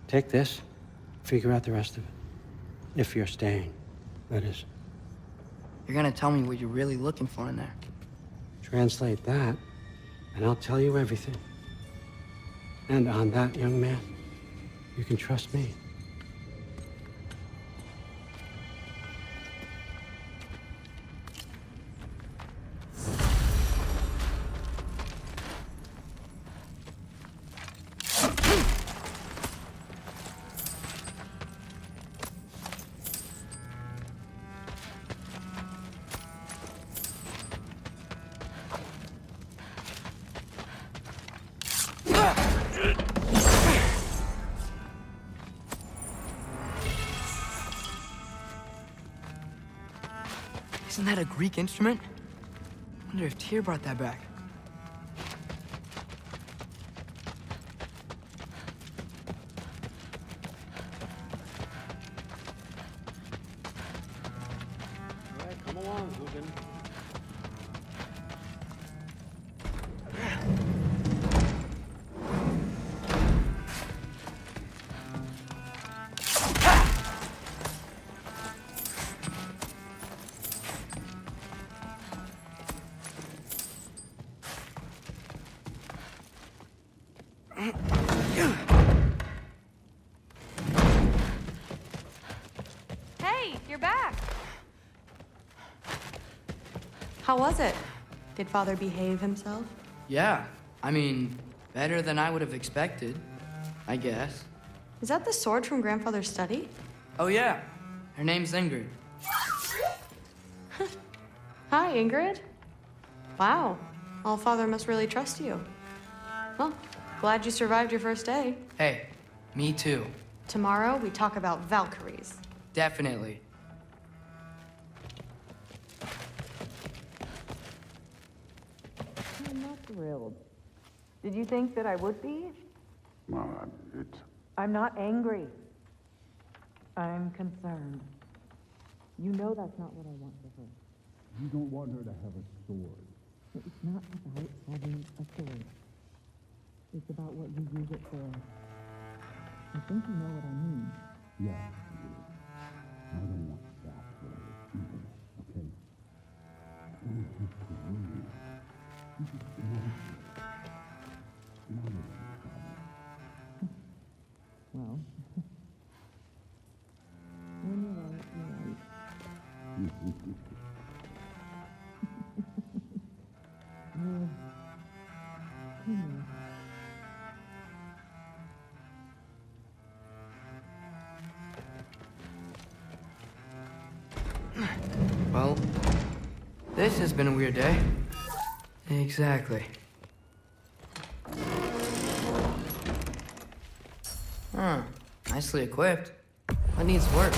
Take this, figure out the rest of it. If you're staying, that is. You're gonna tell me what you're really looking for in there. Translate that, and I'll tell you everything. And on that, young man, you can trust me. Isn't that a Greek instrument? Wonder if Tyr brought that back. All right, come along, Hugin. Hey, you're back. How was it? Did Father behave himself? Yeah, I mean, better than I would have expected, I guess. Is that the sword from Grandfather's study? Oh yeah, her name's Ingrid. Hi, Ingrid. Wow, All-Father must really trust you. Well, glad you survived your first day. Hey, me too. Tomorrow, we talk about Valkyries. Definitely. I'm not thrilled. Did you think that I would be? Well, it's... I'm not angry. I'm concerned. You know that's not what I want for her. You don't want her to have a sword. It's not about having a sword. It's about what you use it for. I think you know what I mean. Yeah, I don't want that for other people, okay? I want her to rule. You just not a problem. Well, when you're right, you're right. Well, this has been a weird day. Exactly. Huh, nicely equipped. What needs work?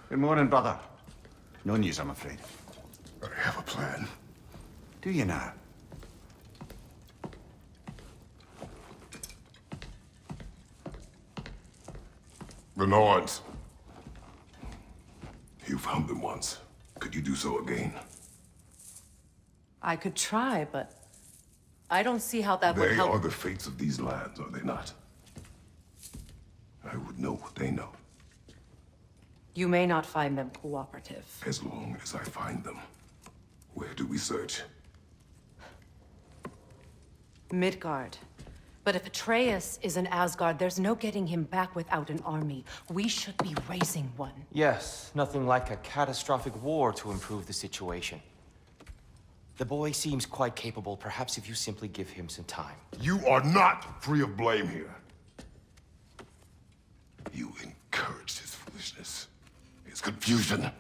Good morning, brother. No news, I'm afraid. I have a plan. Do you now? The Norns. You found them once. Could you do so again? I could try, but I don't see how that would They help. are the fates of these lands, are they not? I would know what they know, You may not find them cooperative. as long as I find them. Where do we search? Midgard. But if Atreus is in Asgard, there's no getting him back without an army. We should be raising one. Yes, nothing like a catastrophic war to improve the situation. The boy seems quite capable. Perhaps if you simply give him some time. You are not free of blame here. You encouraged his foolishness, his confusion.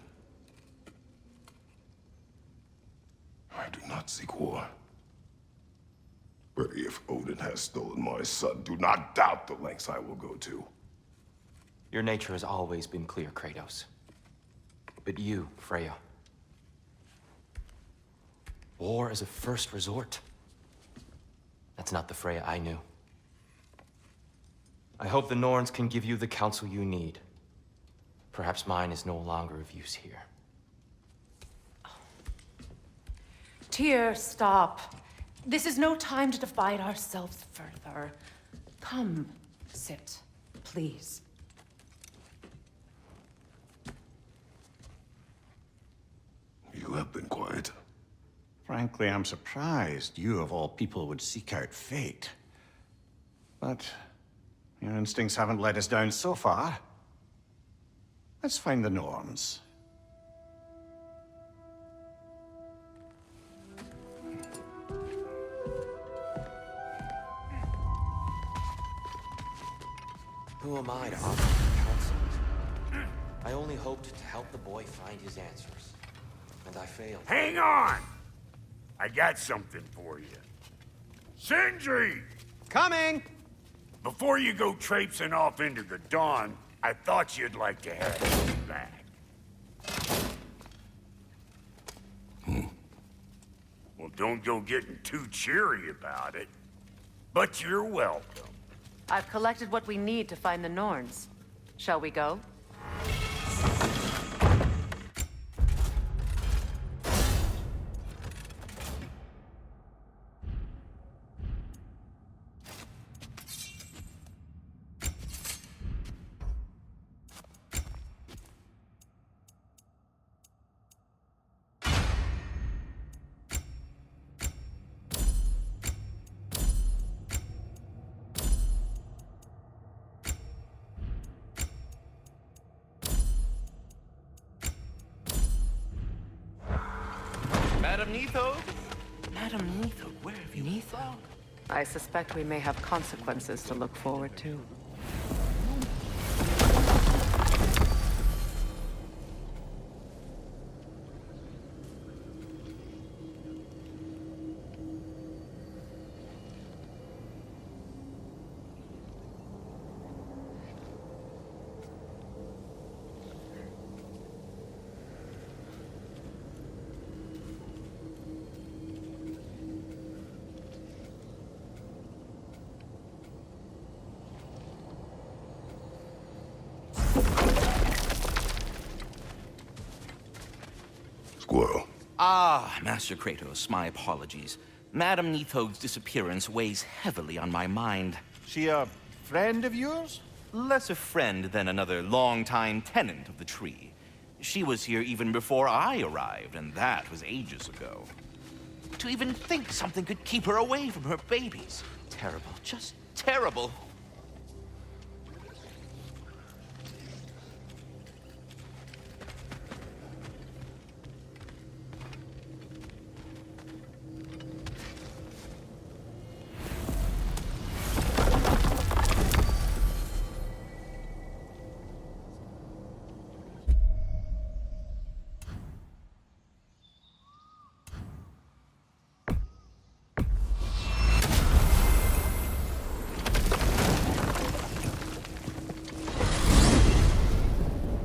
I do not seek war. But if Odin has stolen my son, do not doubt the lengths I will go to. Your nature has always been clear, Kratos. But you, Freya. War is a first resort. That's not the Freya I knew. I hope the Norns can give you the counsel you need. Perhaps mine is no longer of use here. Tyr, stop. This is no time to divide ourselves further. Come, sit, please. You have been quiet. Frankly, I'm surprised you, of all people, would seek out fate. But your instincts haven't let us down so far. Let's find the Norns. Who am I to offer you counsel? I only hoped to help the boy find his answers. And I failed. Hang on! I got something for you. Sindri! Coming! Before you go traipsing off into the dawn, I thought you'd like to have this back. Well, don't go getting too cheery about it. But you're welcome. I've collected what we need to find the Norns. Shall we go? Madam Neathog? Madam Neathog, where have you been? I suspect we may have consequences to look forward to. Squirrel. Ah, Master Kratos, my apologies. Madam Neathog's disappearance weighs heavily on my mind. She a friend of yours? Less a friend than another longtime tenant of the tree. She was here even before I arrived, and that was ages ago. To even think something could keep her away from her babies. Terrible, just terrible.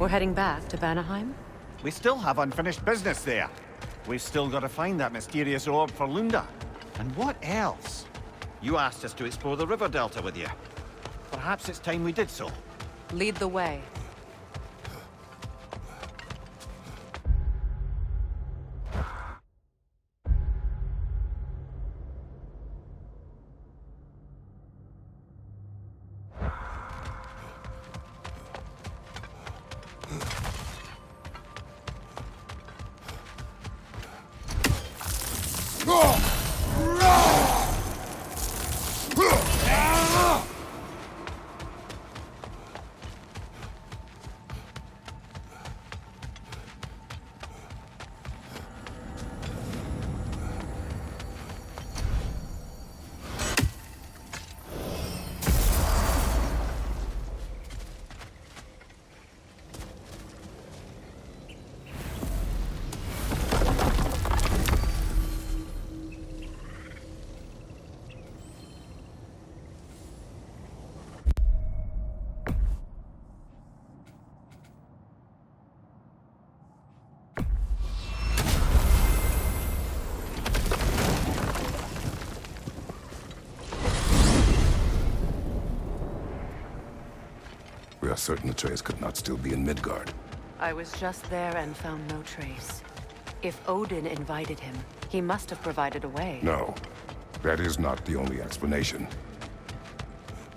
We're heading back to Vanaheim? We still have unfinished business there. We've still got to find that mysterious orb for Lunda. And what else? You asked us to explore the river delta with you. Perhaps it's time we did so. Lead the way. We are certain Atreus could not still be in Midgard. I was just there and found no trace. If Odin invited him, he must have provided a way. No, that is not the only explanation.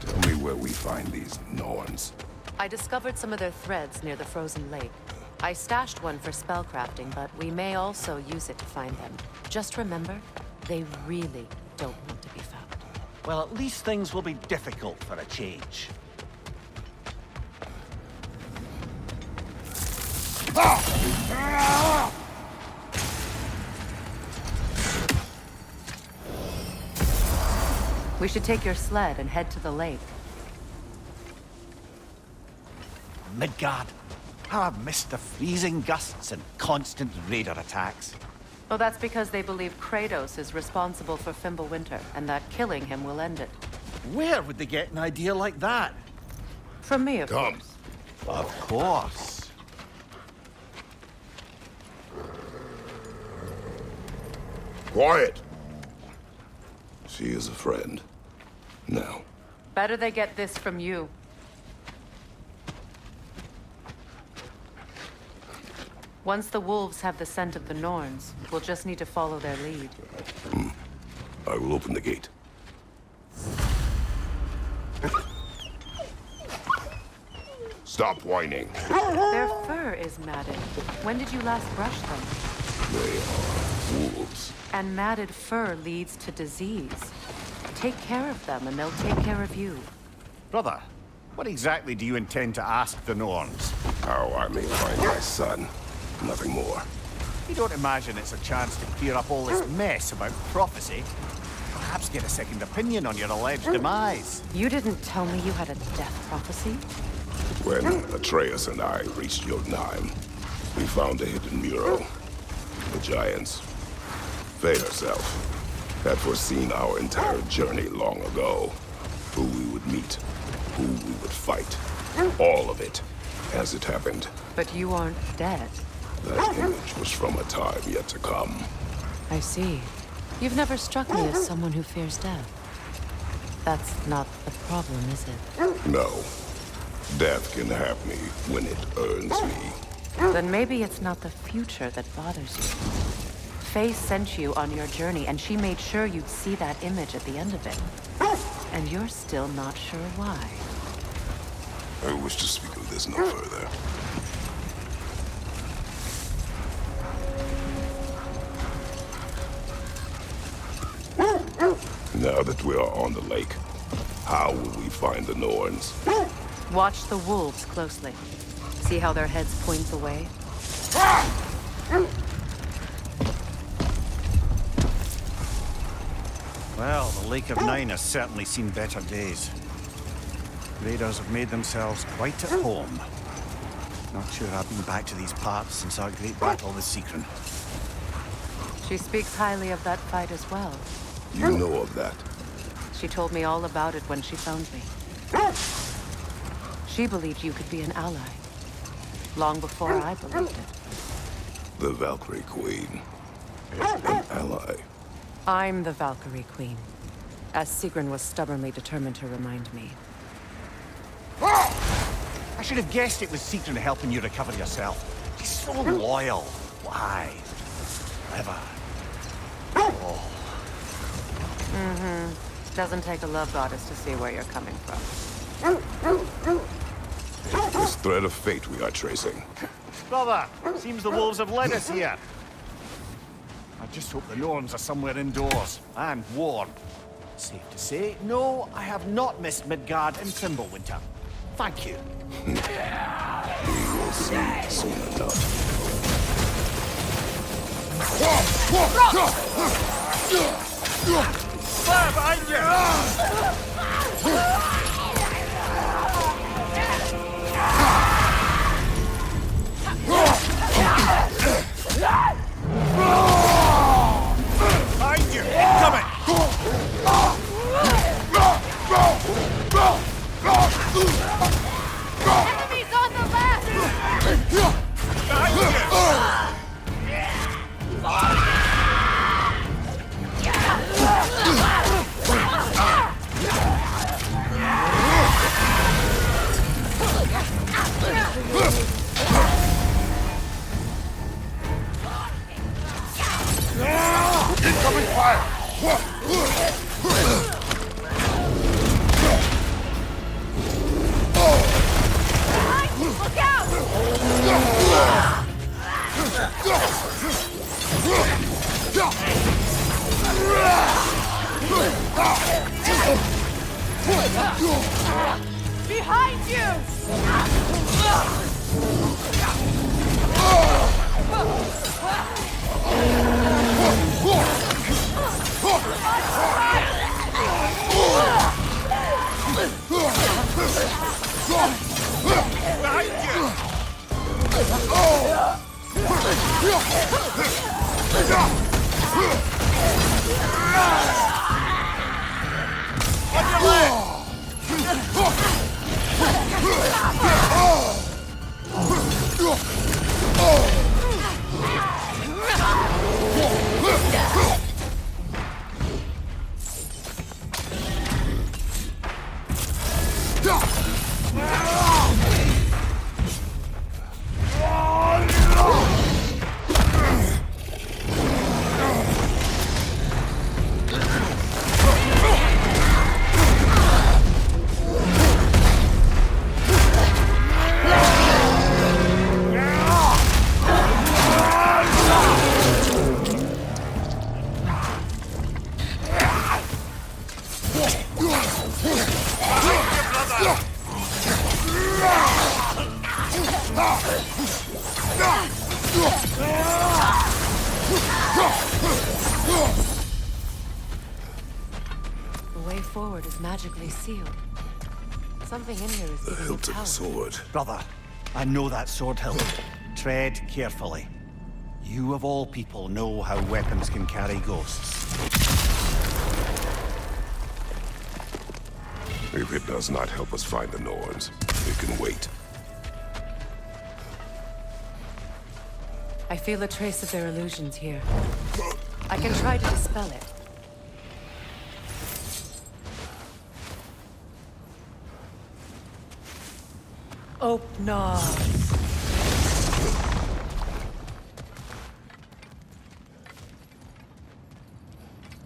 Tell me where we find these Norns. I discovered some of their threads near the frozen lake. I stashed one for spellcrafting, but we may also use it to find them. Just remember, they really don't want to be found. Well, at least things will be difficult for a change. We should take your sled and head to the lake. Midgard. How I've missed the freezing gusts and constant raider attacks. Well, that's because they believe Kratos is responsible for Fimbulwinter, and that killing him will end it. Where would they get an idea like that? From me, of Come. course. Of course. Quiet! She is a friend. Now. Better they get this from you. Once the wolves have the scent of the Norns, we'll just need to follow their lead. I will open the gate. Stop whining. Their fur is matted. When did you last brush them? They are wolves. And matted fur leads to disease. Take care of them, and they'll take care of you. Brother, what exactly do you intend to ask the Norns? How I may find my son. Nothing more. You don't imagine it's a chance to clear up all this mess about prophecy? Perhaps get a second opinion on your alleged demise. You didn't tell me you had a death prophecy? When Atreus and I reached Jotunheim, we found a hidden mural. The Giants, Faye herself, had foreseen our entire journey long ago. Who we would meet, who we would fight. All of it, as it happened. But you aren't dead. That image was from a time yet to come. I see. You've never struck me as someone who fears death. That's not the problem, is it? No. Death can have me when it earns me. Then maybe it's not the future that bothers you. Faye sent you on your journey, and she made sure you'd see that image at the end of it. And you're still not sure why. I wish to speak of this no further. Now that we are on the lake, how will we find the Norns? Watch the wolves closely. See how their heads point the way? Well, the Lake of Nine has certainly seen better days. Raiders have made themselves quite at home. Not sure I've been back to these parts since our great battle with Secron. She speaks highly of that fight as well. You know of that? She told me all about it when she found me. She believed you could be an ally. long before I believed it. The Valkyrie Queen. An ally. I'm the Valkyrie Queen, as Sigrun was stubbornly determined to remind me. I should have guessed it was Sigrun helping you recover yourself. She's so loyal. Why? Clever. Oh. Doesn't take a love goddess to see where you're coming from. This thread of fate we are tracing. Brother, seems the wolves have led us here. I just hope the Norns are somewhere indoors and warm. Safe to say, no, I have not missed Midgard and Fimbulwinter. Thank you. We will see soon enough. Fire behind you! Behind you! Incoming! Enemies on the left! Behind you! Incoming fire! Look out! Behind you! The way forward is magically sealed. Something in here is The giving it hilt of power. a sword. Brother, I know that sword hilt. Tread carefully. You of all people know how weapons can carry ghosts. If it does not help us find the Norns, it can wait. I feel a trace of their illusions here. I can try to dispel it. Oh, no.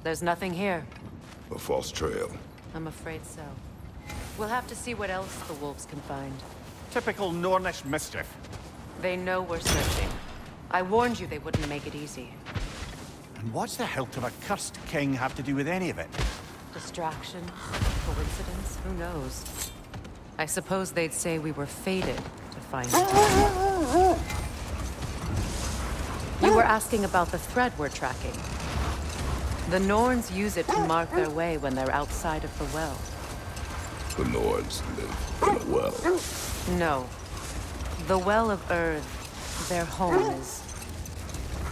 There's nothing here. A false trail. I'm afraid so. We'll have to see what else the wolves can find. Typical Nornish mischief. They know we're searching. I warned you they wouldn't make it easy. And what's the hilt of a cursed king have to do with any of it? Distraction? Coincidence? Who knows? I suppose they'd say we were fated to find it. You were asking about the thread we're tracking. The Norns use it to mark their way when they're outside of the well. The Norns live in a well. No. The Well of Earth, their home, is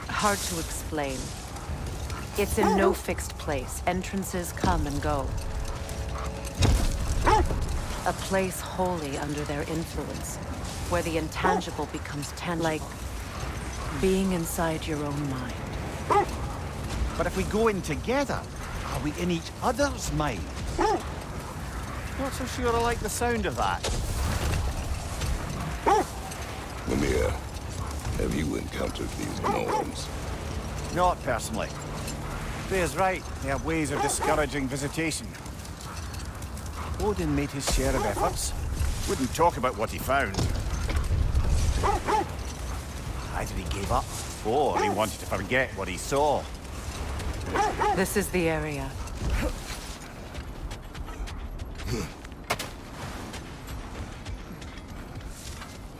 hard to explain. It's in no fixed place. Entrances come and go. A place wholly under their influence. where the intangible becomes tangible. Like being inside your own mind. But if we go in together, are we in each other's mind? Not so sure I like the sound of that. Mimir, have you encountered these gnomes? Not personally. Freya's right. They have ways of discouraging visitation. Odin made his share of efforts. Wouldn't talk about what he found. Either he gave up, or he wanted to forget what he saw. This is the area.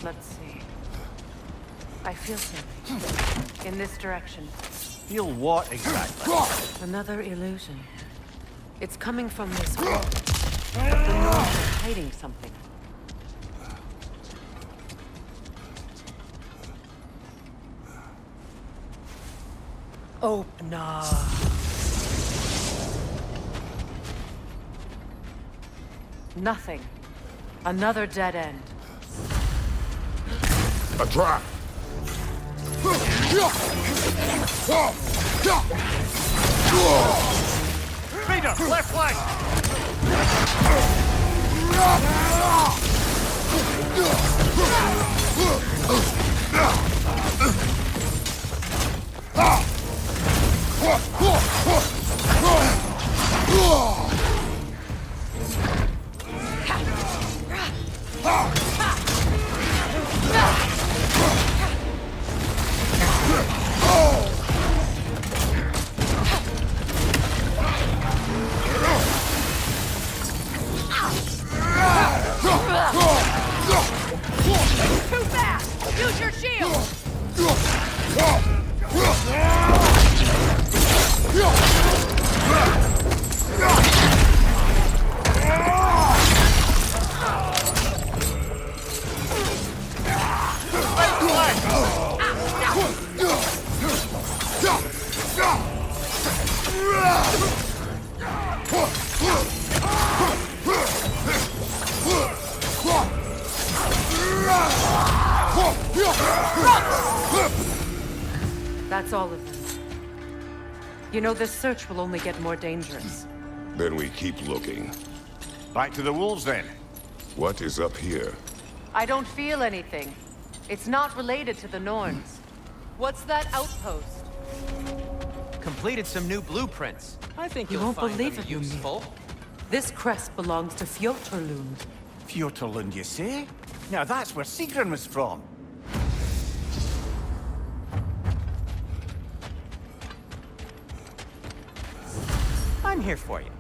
Let's see. I feel something. In this direction. Feel what exactly? Another illusion. It's coming from this wall. The North is hiding something. Open up. Nothing. Another dead end. A trap! Raider, left flank! Too fast! Use your shield! That's all of them. You know, this search will only get more dangerous. Then we keep looking. Back to the wolves, then. What is up here? I don't feel anything. It's not related to the Norns. What's that outpost? Completed some new blueprints. I think You you'll won't find believe them it, Mimir. useful. This crest belongs to Fjotorlund. Fjotorlund, you say? Now that's where Sigrun was from. I'm here for you.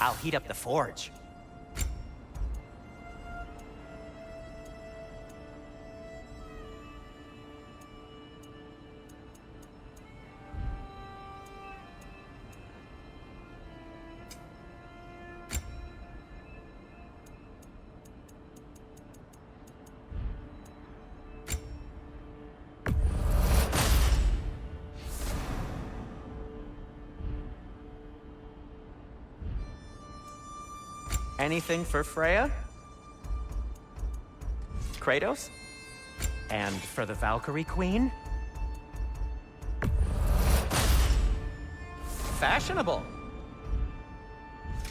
I'll heat up the forge. Anything for Freya? Kratos? And for the Valkyrie Queen? Fashionable.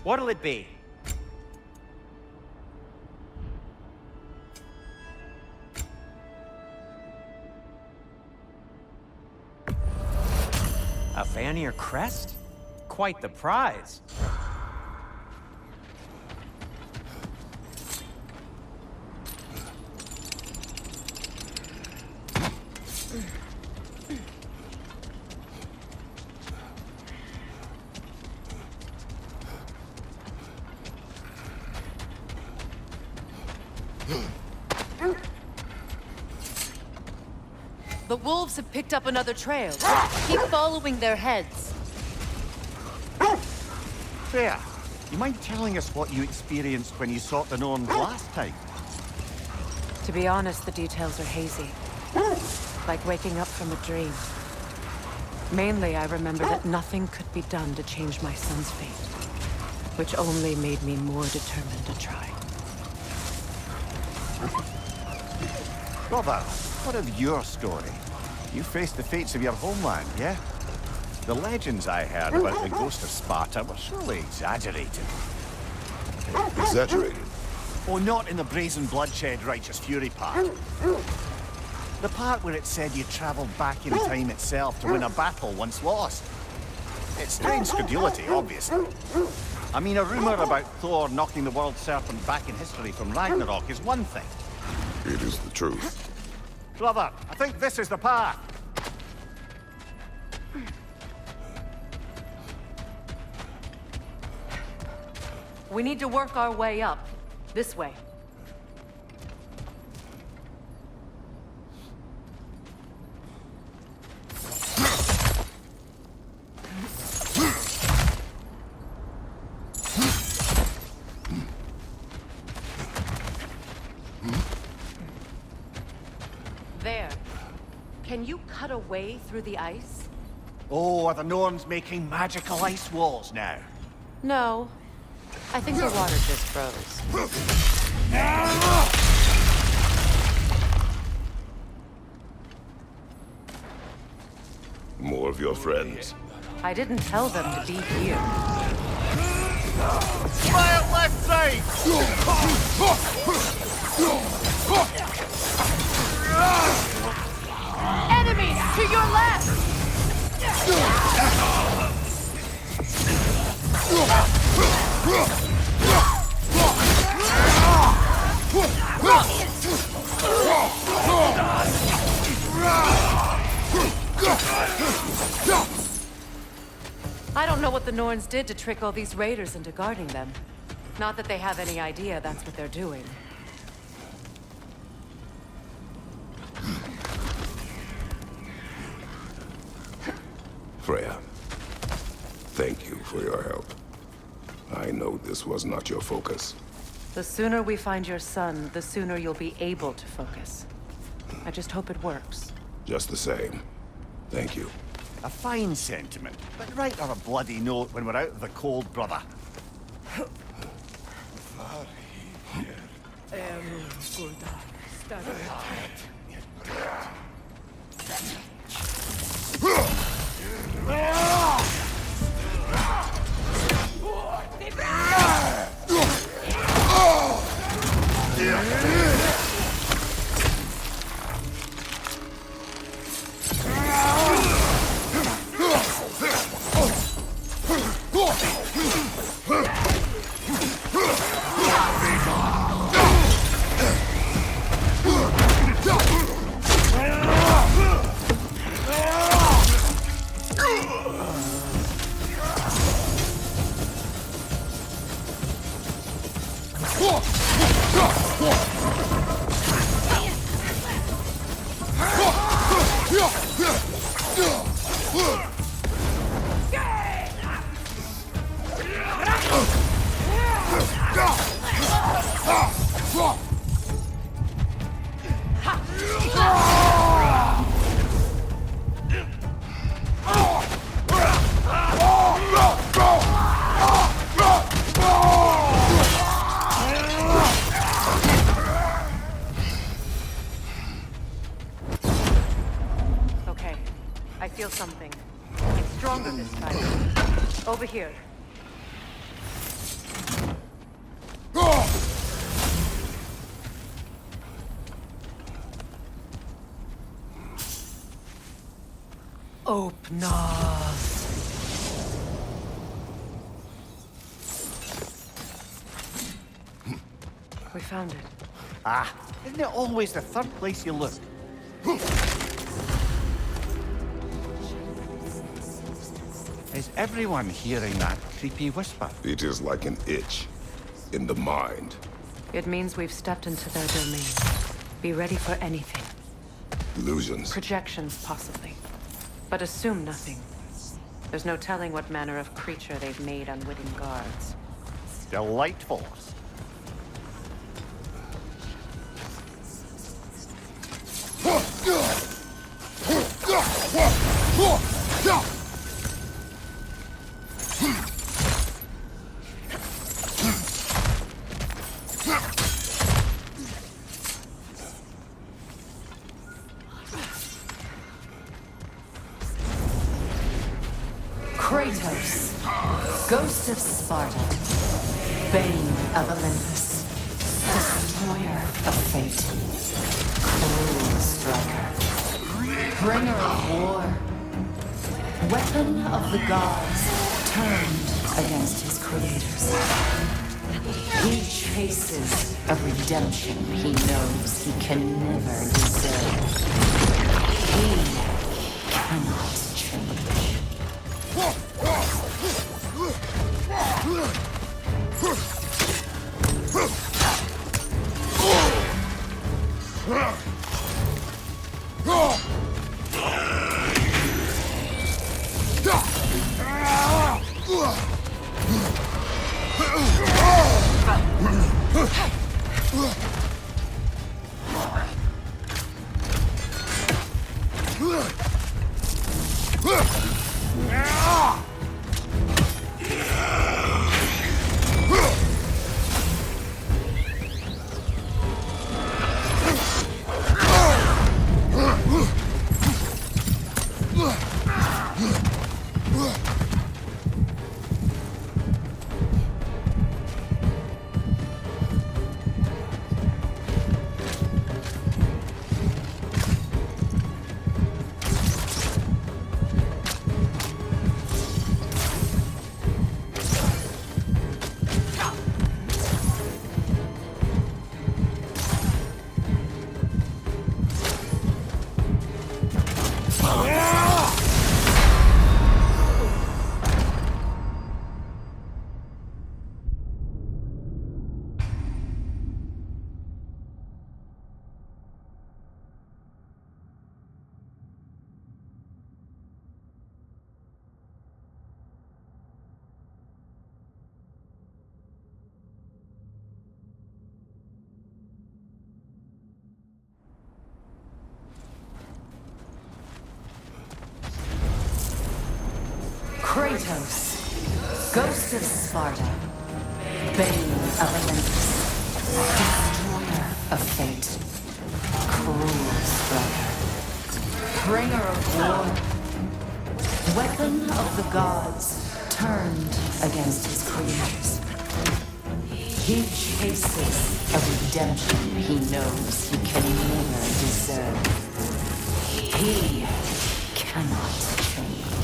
What'll it be? A Vanir crest? Quite the prize. The wolves have picked up another trail. Keep following their heads. Freya, you mind telling us what you experienced when you sought the Norns last time? To be honest, the details are hazy. Like waking up from a dream. Mainly, I remember that nothing could be done to change my son's fate, which only made me more determined to try. Brother, what of your story? You faced the fates of your homeland, yeah? The legends I heard about the ghost of Sparta were surely exaggerated. Exaggerated? Oh, not in the brazen bloodshed righteous fury part. The part where it said you traveled back in time itself to win a battle once lost. It's strange credulity, obviously. I mean, a rumor about Thor knocking the world serpent back in history from Ragnarok is one thing. It is the truth. Brother, I think this is the path. We need to work our way up. This way. There. Can you cut a way through the ice? Oh, are the Norns making magical ice walls now? No. I think the water just froze. More of your friends. I didn't tell them to be here. Fire left side! Enemies to your left! I don't know what the Norns did to trick all these raiders into guarding them. Not that they have any idea that's what they're doing. Freya, thank you for your help. I know this was not your focus. The sooner we find your son, the sooner you'll be able to focus. I just hope it works. Just the same. Thank you. A fine sentiment, but write her a bloody note when we're out of the cold, brother. Okay, I feel something. It's stronger this time. Over here. Open us. We found it. Ah, isn't it always the third place you look? Is everyone hearing that creepy whisper? It is like an itch in the mind. It means we've stepped into their domain. Be ready for anything. Illusions. Projections, possibly. But assume nothing. There's no telling what manner of creature they've made unwitting guards. Delightful. Kratos, Ghost of Sparta, Bane of Olympus, Destroyer of Fate, Cruel Striker, Bringer of War, Weapon of the Gods, turned against his creators. He chases a redemption he knows he can never deserve. He cannot change. Kratos, Ghost of Sparta, Bane of Olympus, Destroyer of Fate, Cruel Striker, Bringer of War, Weapon of the Gods, turned against his creators. He chases a redemption he knows he can never deserve. He cannot change.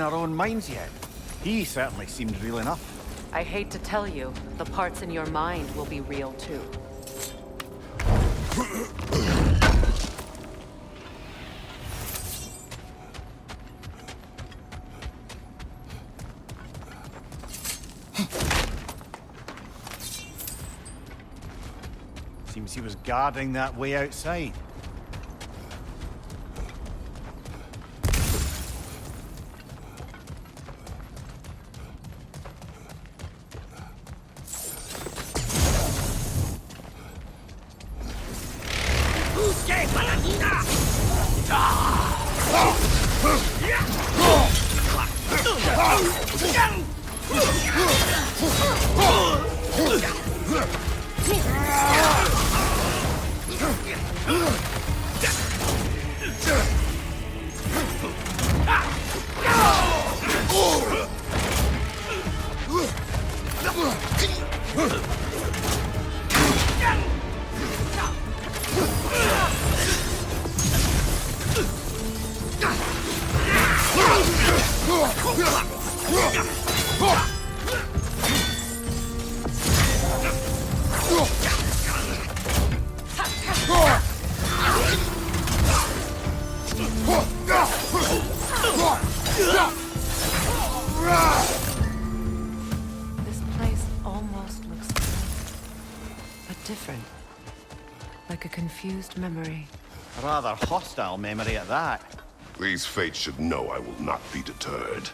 our own minds yet. He certainly seemed real enough. I hate to tell you, the parts in your mind will be real too. Seems he was guarding that way outside. This place almost looks familiar, but different. Like a confused memory. A rather hostile memory at that. These fates should know I will not be deterred.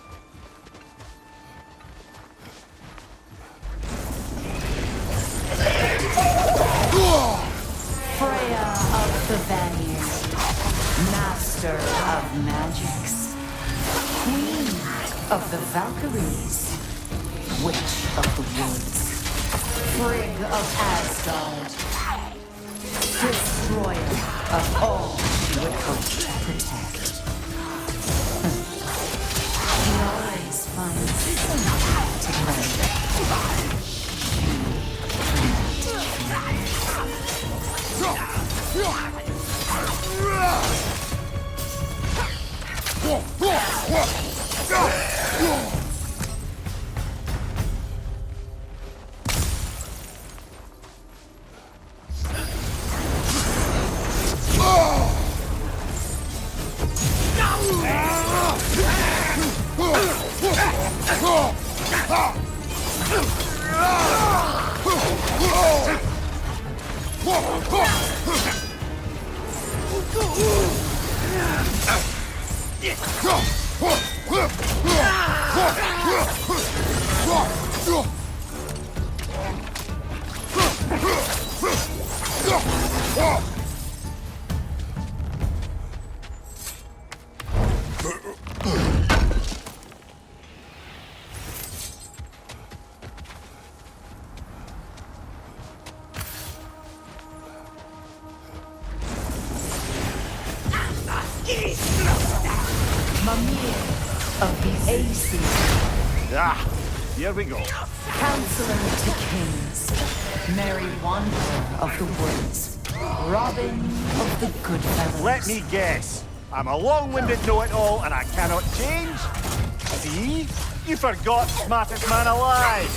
Freya of the Vanir, master of magics, queen of the Valkyries, witch of the woods, Frigg of Asgard, destroyer of all she would hope to protect. She always finds something to blame. Mimir of the Aesir. Ah, here we go. Counselor to kings, merry wanderer of the woods, Robin of the Goodfellows. Let me guess. I'm a long-winded know-it-all and I cannot change? See? You forgot smartest man alive!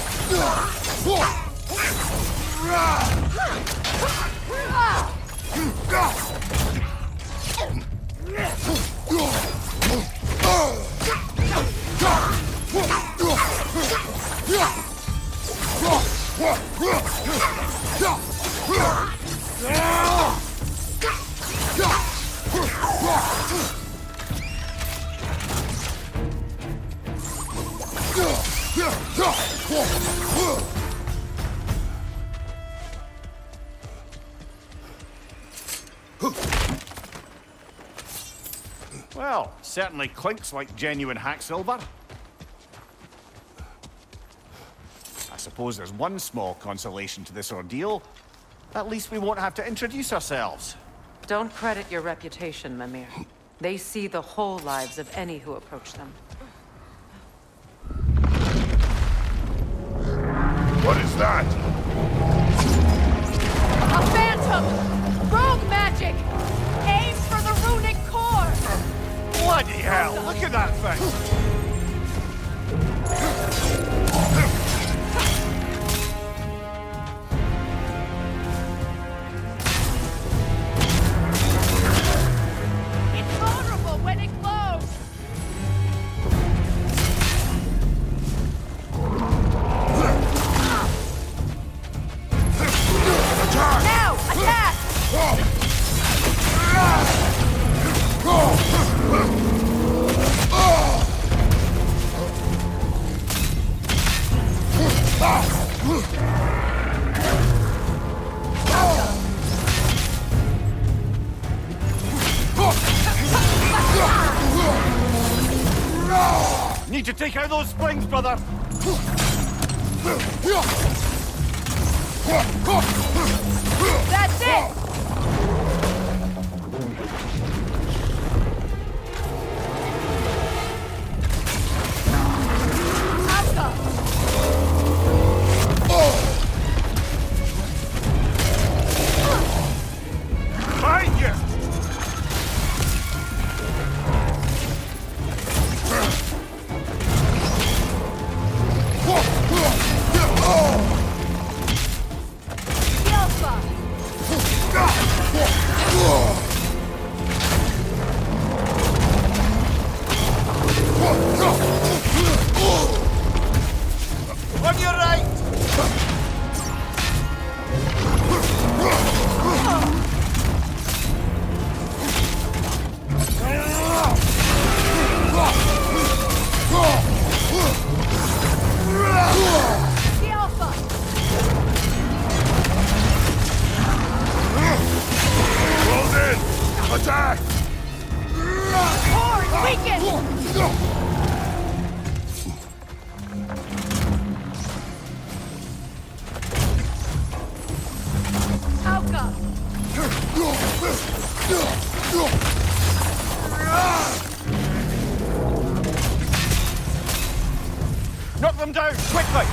Well, certainly clinks like genuine hack silver. I suppose there's one small consolation to this ordeal. At least we won't have to introduce ourselves. Don't credit your reputation, Mimir. They see the whole lives of any who approach them. What is that? A phantom! Rogue magic! Aim for the runic core! Bloody hell, look at that thing! Need to take out those springs, brother! That's it! Behind you! On your right! Close in! Attack! Horde weakened! Alka! Knock them down, quickly!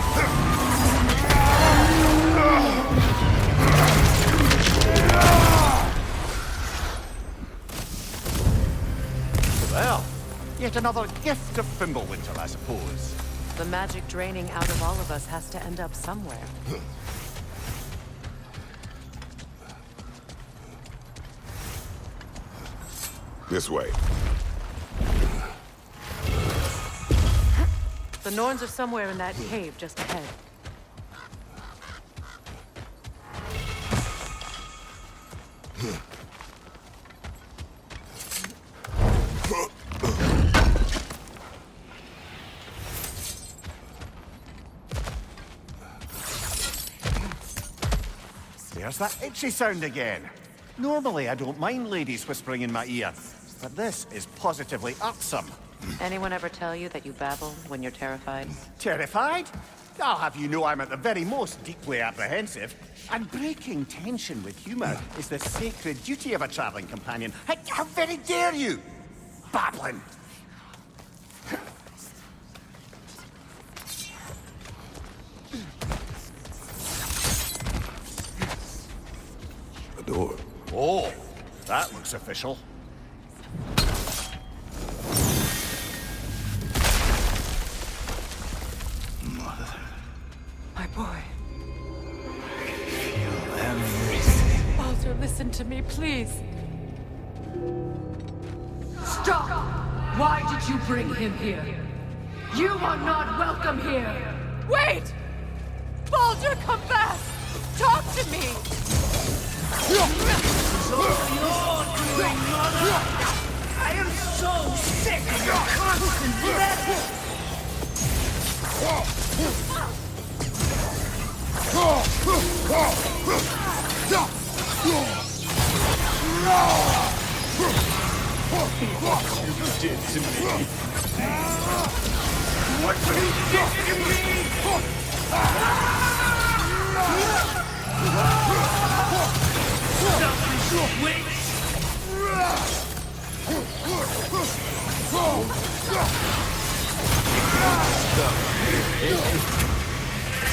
Well, yet another gift of Fimbulwinter, I suppose. The magic draining out of all of us has to end up somewhere. This way. The Norns are somewhere in that cave just ahead. There's that itchy sound again. Normally, I don't mind ladies whispering in my ear, but this is positively irksome. Anyone ever tell you that you babble when you're terrified? Terrified? I'll have you know I'm at the very most deeply apprehensive. And breaking tension with humor is the sacred duty of a traveling companion. How very dare you? Babbling! A door. Oh, that looks official. My boy. Feel everything. Baldur, listen to me, please. Stop! Why did you bring him here? You are not welcome here! Wait! Baldur, come back! Talk to me! I am so sick of your constant death! What you did to me. What you did to me! Selfish witch!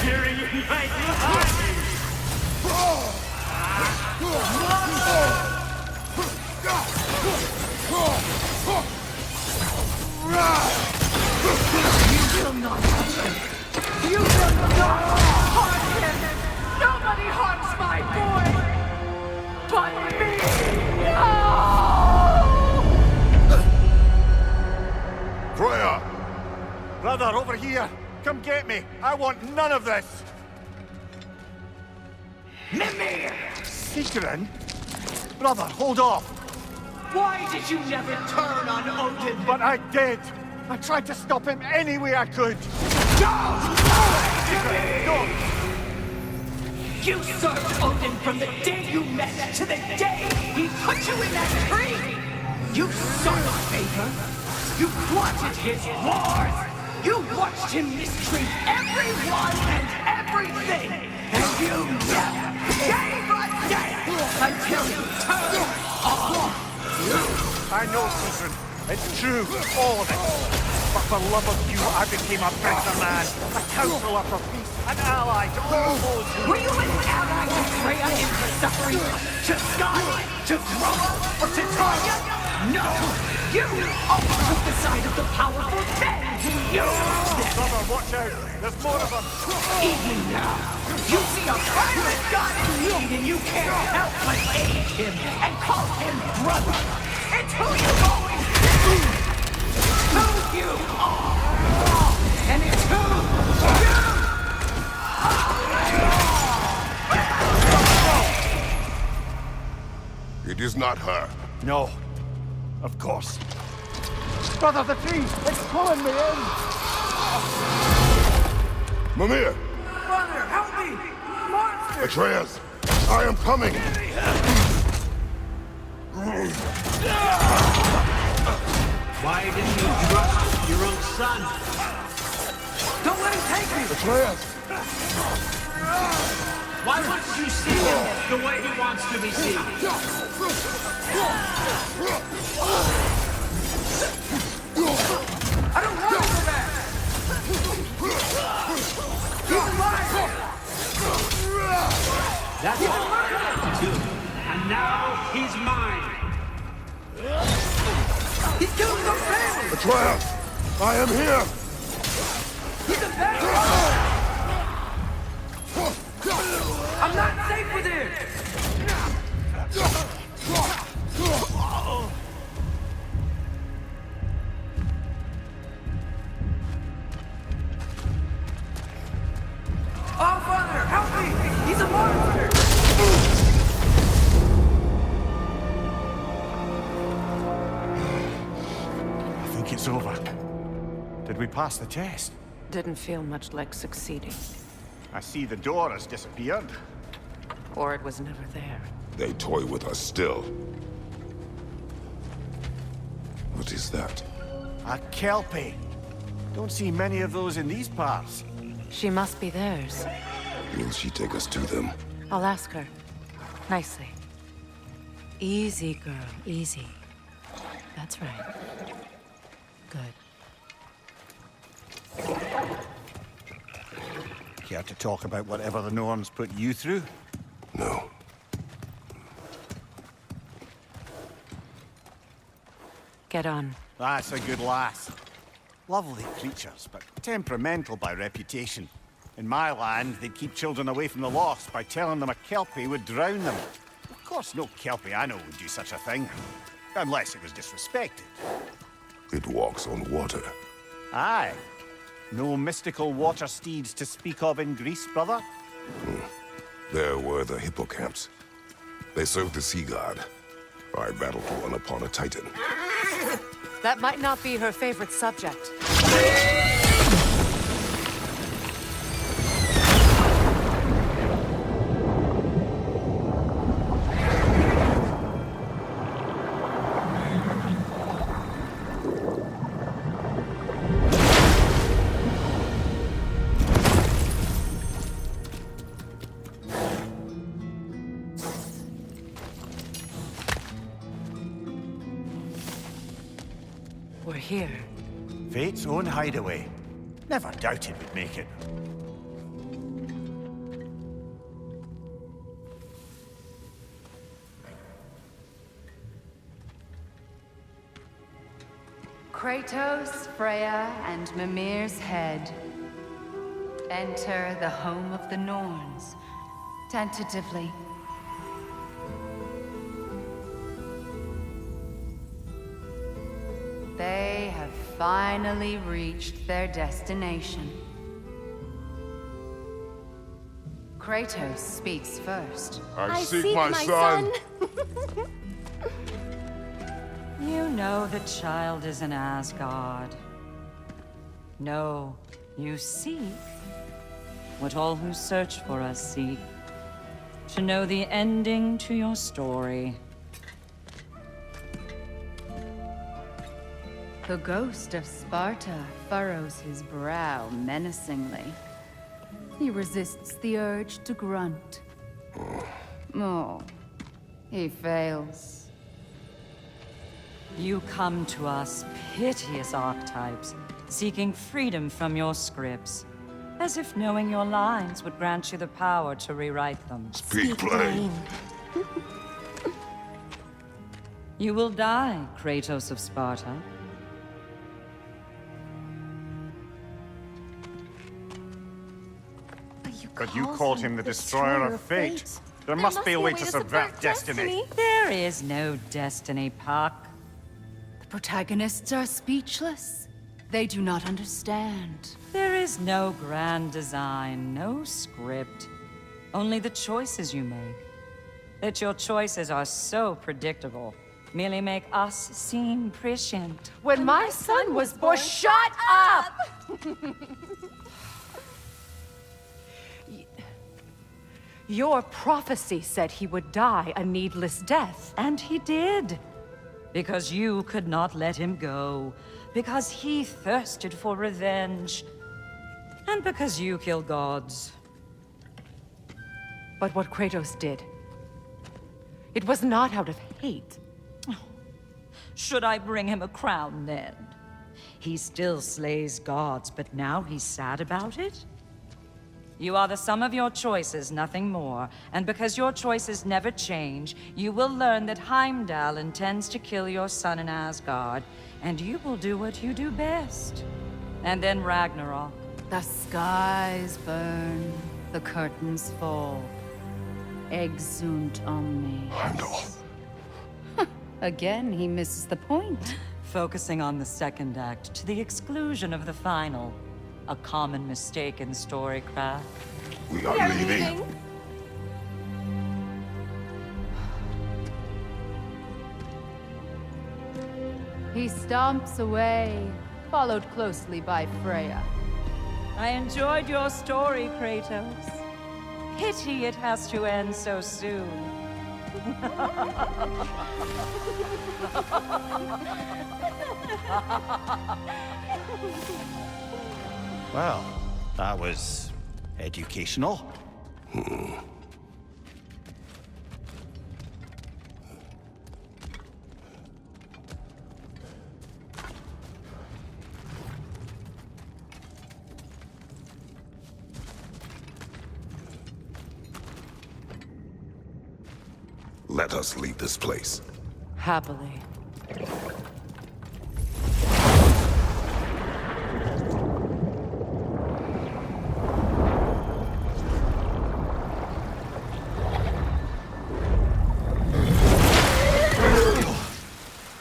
Tearing in my behind! You will not touch him! You will not harm him! Nobody harms my boy! But me! No! Freya! Brother, over here! Come get me! I want none of this! Mimir! Sigrun? Brother, hold off! Why did you never turn on Odin? But I did! I tried to stop him any way I could! No! You served Odin from the day you met to the day he put you in that tree! You sought his favor! You wanted his wars! You watched him mistreat everyone and everything, and you never gave a damn until he turned on you. I know, Susan. It's true, all of it. But for love of you, I became a better man, a counselor for peace, an ally to all those who... Were you an ally to Freya in her suffering? To Sky? To Groa? Or to Tarja? No! You always took the side of the powerful, then you... Brother, watch out! There's more of them! Even now, you see a violent god in need and you can't help but aid him and call him brother! It's who you've always been! Who you are! And it's who you are! It is not her. No. Of course. Brother, the tree! It's pulling me in! Mimir! Brother, help me! Monster! Atreus! I am coming! Why didn't you trust your own son? Don't let him take me! Atreus! Why wouldn't you see him the way he wants to be seen? I don't want to go back! He's alive! That's all I had to do. And now he's mine. He's killing the family! Atreus! I am here! He's a bad I'm not safe with him! Oh, Father, help me! He's a monster! I think it's over. Did we pass the test? Didn't feel much like succeeding. I see the door has disappeared. Or it was never there. They toy with us still. What is that? A Kelpie. Don't see many of those in these parts. She must be theirs. Will she take us to them? I'll ask her. Nicely. Easy, girl. Easy. That's right. Good. Care to talk about whatever the Norns put you through? No. Get on. That's a good lass. Lovely creatures, but temperamental by reputation. In my land, they'd keep children away from the lost by telling them a Kelpie would drown them. Of course, no Kelpie I know would do such a thing. Unless it was disrespected. It walks on water. Aye. No mystical water steeds to speak of in Greece, brother? There were the hippocamps. They served the sea god. I battled one upon a titan. That might not be her favorite subject. We're here. Fate's own hideaway. Never doubted we'd make it. Kratos, Freya, and Mimir's head. Enter the home of the Norns. Tentatively. They have finally reached their destination. Kratos speaks first. I seek my son. You know the child is in Asgard. No, you seek what all who search for us seek. To know the ending to your story. The ghost of Sparta furrows his brow menacingly. He resists the urge to grunt. Oh, he fails. You come to us, piteous archetypes, seeking freedom from your scripts, as if knowing your lines would grant you the power to rewrite them. Speak plain. You will die, Kratos of Sparta. But you called him the Destroyer of Fate. There must be a way to subvert destiny. There is no destiny, Puck. The protagonists are speechless. They do not understand. There is no grand design, no script. Only the choices you make. That your choices are so predictable merely make us seem prescient. When my son was born, shut up! Your prophecy said he would die a needless death. And he did. Because you could not let him go. Because he thirsted for revenge. And because you kill gods. But what Kratos did, it was not out of hate. Should I bring him a crown then? He still slays gods, but now he's sad about it? You are the sum of your choices, nothing more. And because your choices never change, you will learn that Heimdall intends to kill your son in Asgard, and you will do what you do best. And then Ragnarok. The skies burn, the curtains fall. Exunt omnes. Heimdall. Again, he misses the point. Focusing on the second act to the exclusion of the final. A common mistake in storycraft. We are leaving. He stomps away, followed closely by Freya. I enjoyed your story, Kratos. Pity it has to end so soon. Well, that was educational. Let us leave this place. Happily.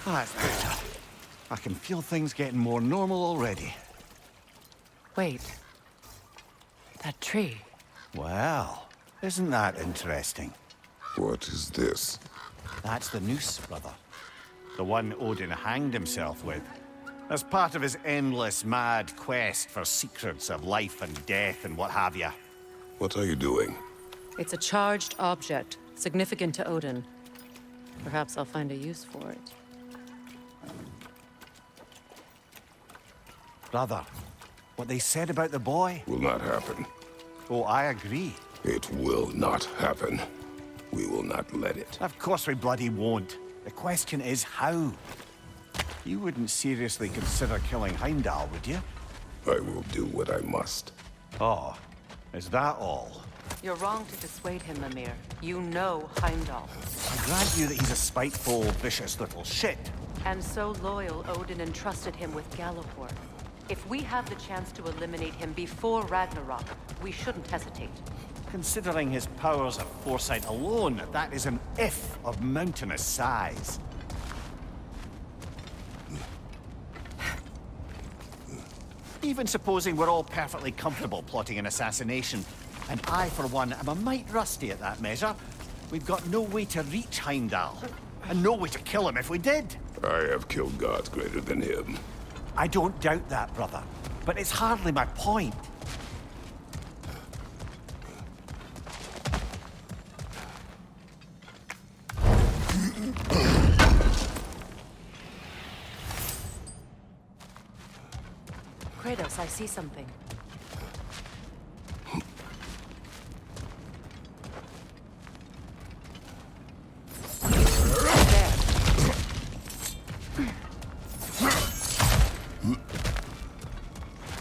That's better. I can feel things getting more normal already. Wait. That tree. Well, isn't that interesting? What is this? That's the noose, brother. The one Odin hanged himself with. As part of his endless, mad quest for secrets of life and death and what have you. What are you doing? It's a charged object, significant to Odin. Perhaps I'll find a use for it. Brother, what they said about the boy? Will not happen. Oh, I agree. It will not happen. We will not let it. Of course we bloody won't. The question is how. You wouldn't seriously consider killing Heimdall, would you? I will do what I must. Oh, is that all? You're wrong to dissuade him, Mimir. You know Heimdall. I grant you that he's a spiteful, vicious little shit. And so loyal, Odin entrusted him with Galliford. If we have the chance to eliminate him before Ragnarok, we shouldn't hesitate. Considering his powers of foresight alone, that is an if of mountainous size. Even supposing we're all perfectly comfortable plotting an assassination, and I, for one, am a mite rusty at that measure, we've got no way to reach Heimdall, and no way to kill him if we did. I have killed gods greater than him. I don't doubt that, brother, but it's hardly my point. I see something.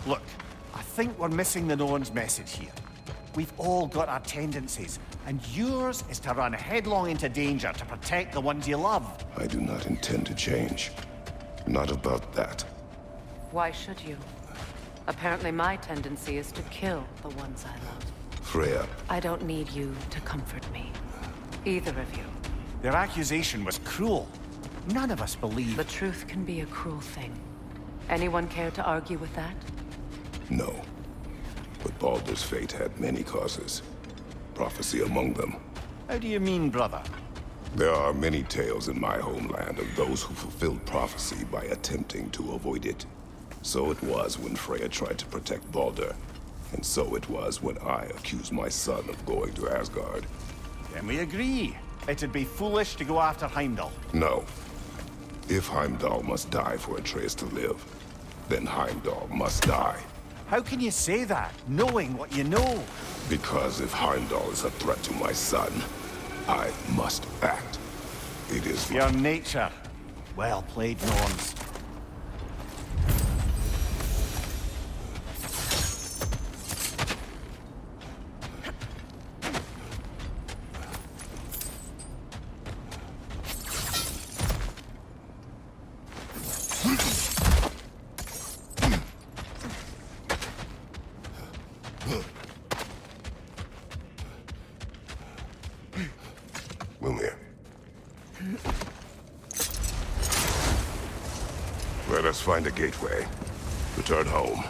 Look, I think we're missing the Norn's message here. We've all got our tendencies, and yours is to run headlong into danger to protect the ones you love. I do not intend to change. Not about that. Why should you? Apparently my tendency is to kill the ones I love. Freya. I don't need you to comfort me. Either of you. Their accusation was cruel. None of us believe... The truth can be a cruel thing. Anyone care to argue with that? No. But Baldur's fate had many causes. Prophecy among them. How do you mean, brother? There are many tales in my homeland of those who fulfilled prophecy by attempting to avoid it. So it was when Freya tried to protect Baldur. And so it was when I accused my son of going to Asgard. Then we agree. It'd be foolish to go after Heimdall. No. If Heimdall must die for Atreus to live, then Heimdall must die. How can you say that, knowing what you know? Because if Heimdall is a threat to my son, I must act. It is your nature. Well played, Norns. Mimir. Let us find a gateway. Return home.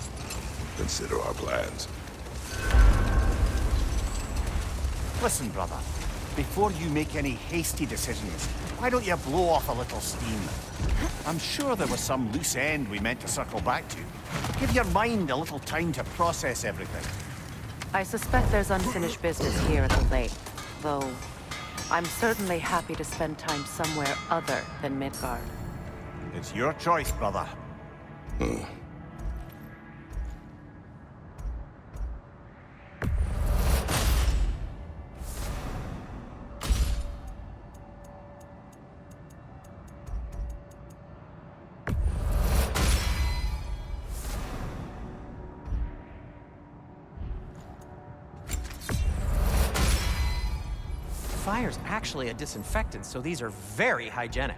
Consider our plans. Listen, brother. Before you make any hasty decisions, why don't you blow off a little steam? I'm sure there was some loose end we meant to circle back to. Give your mind a little time to process everything. I suspect there's unfinished business here at the lake, though I'm certainly happy to spend time somewhere other than Midgard. It's your choice, brother. Fire's actually a disinfectant, so these are very hygienic.